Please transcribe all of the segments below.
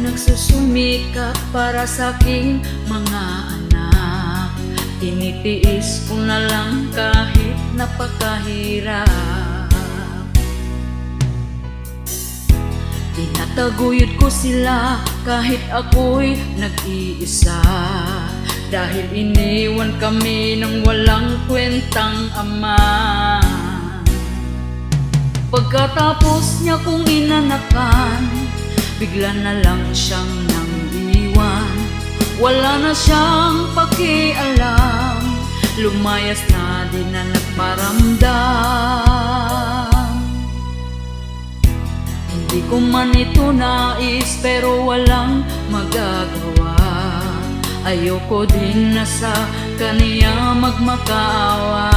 Nagsusumikap para sa aking mga anak. Tinitiis ko na lang kahit napakahirap. Tinataguyod ko sila kahit ako'y nag-iisa, dahil iniwan kami ng walang kwentang ama. Pagkatapos niya kong inanakan, bigla na lang siyang nang-iwan. Wala na siyang pakialam, lumayas na din na nagparamdam. Hindi ko man ito nais pero walang magagawa. Ayoko din na sa kaniya magmakaawa.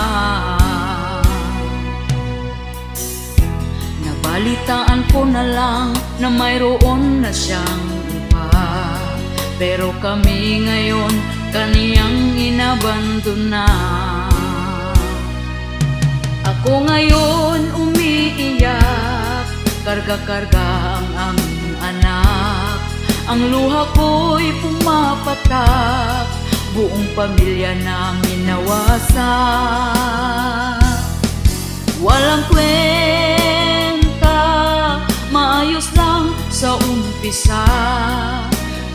Balitaan ko na lang na mayroon na siyang iba, pero kami ngayon kaniyang inabandona. Ako ngayon umiiyak, karga-karga ang aming anak. Ang luha ko'y pumapatak, buong pamilya namin nawasak. Walang maayos lang sa umpisa,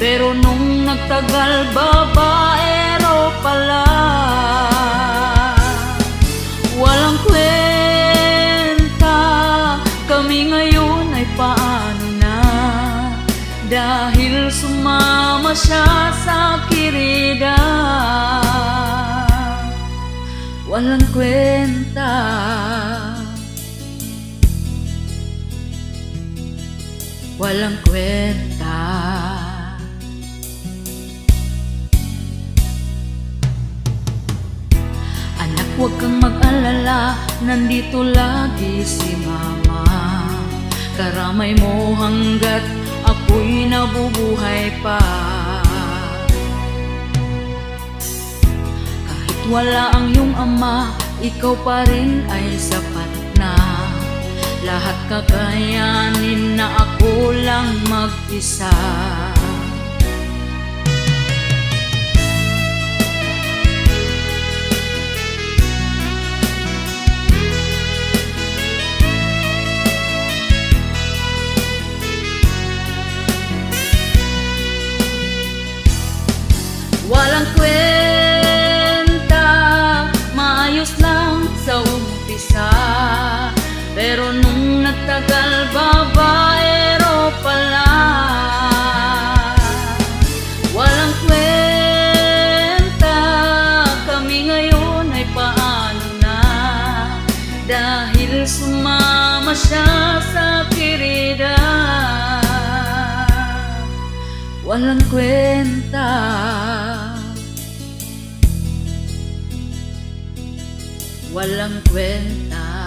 pero nung nagtagal babaero pala. Walang kwenta, kami ngayon ay paano na, dahil sumama siya sa kirida. Walang kwenta, walang kwenta. Anak, huwag kang mag-alala, nandito lagi si mama. Karamay mo hanggat ako'y nabubuhay pa. Kahit wala ang iyong ama, ikaw pa rin ay sapat na. Lahat kakayanin na ako lang mag-isa. Walang kwenta, maayos lang sa umpisa, pero nung nagtagal babaero pala. Walang kwenta, kami ngayon ay paano na, dahil sumama siya sa kirida. Walang kwenta, walang kwenta.